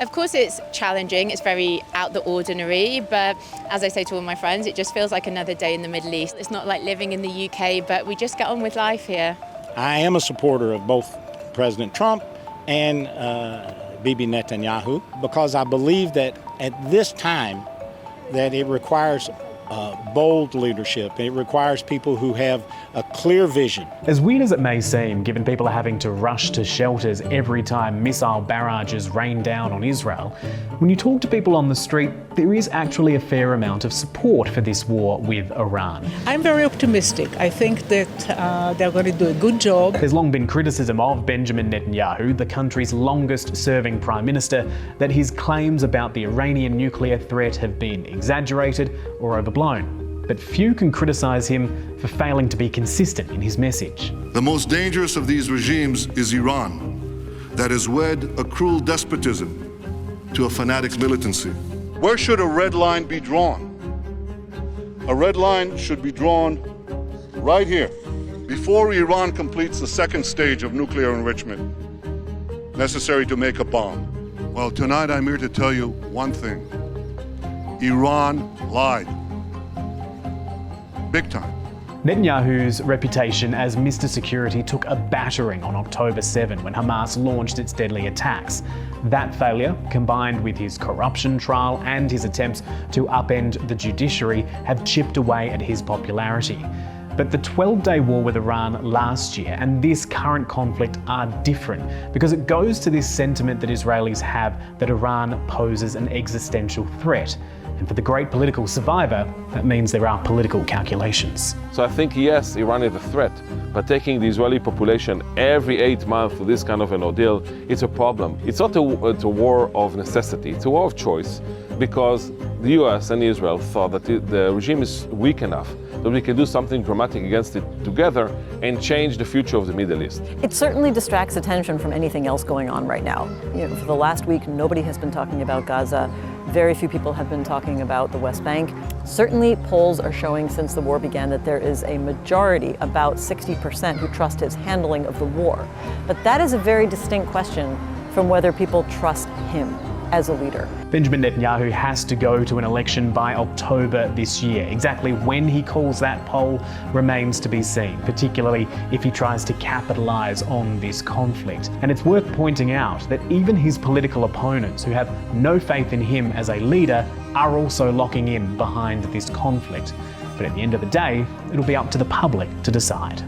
Of course it's challenging, it's very out the ordinary, but as I say to all my friends, it just feels like another day in the Middle East. It's not like living in the UK, but we just get on with life here. I am a supporter of both President Trump and Bibi Netanyahu because I believe that at this time that it requires bold leadership. It requires people who have a clear vision. As weird as it may seem, given people are having to rush to shelters every time missile barrages rain down on Israel, when you talk to people on the street, there is actually a fair amount of support for this war with Iran. I'm very optimistic. I think that they're going to do a good job. There's long been criticism of Benjamin Netanyahu, the country's longest-serving prime minister, that his claims about the Iranian nuclear threat have been exaggerated or overblown. But few can criticise him for failing to be consistent in his message. The most dangerous of these regimes is Iran, that has wed a cruel despotism to a fanatic militancy. Where should a red line be drawn? A red line should be drawn right here, before Iran completes the second stage of nuclear enrichment necessary to make a bomb. Well, tonight I'm here to tell you one thing. Iran lied. Big time. Netanyahu's reputation as Mr. Security took a battering on October 7 when Hamas launched its deadly attacks. That failure, combined with his corruption trial and his attempts to upend the judiciary, have chipped away at his popularity. But the 12-day war with Iran last year and this current conflict are different because it goes to this sentiment that Israelis have that Iran poses an existential threat. And for the great political survivor, that means there are political calculations. So I think, yes, Iran is a threat, but taking the Israeli population every 8 months to this kind of an ordeal, it's a problem. It's not a war of necessity, it's a war of choice, because the US and Israel thought that the regime is weak enough that we can do something dramatic against it together and change the future of the Middle East. It certainly distracts attention from anything else going on right now. For the last week, nobody has been talking about Gaza. Very few people have been talking about the West Bank. Certainly, polls are showing since the war began that there is a majority, about 60%, who trust his handling of the war. But that is a very distinct question from whether people trust him as a leader. Benjamin Netanyahu has to go to an election by October this year. Exactly when he calls that poll remains to be seen, particularly if he tries to capitalise on this conflict. And it's worth pointing out that even his political opponents, who have no faith in him as a leader, are also locking in behind this conflict. But at the end of the day, it'll be up to the public to decide.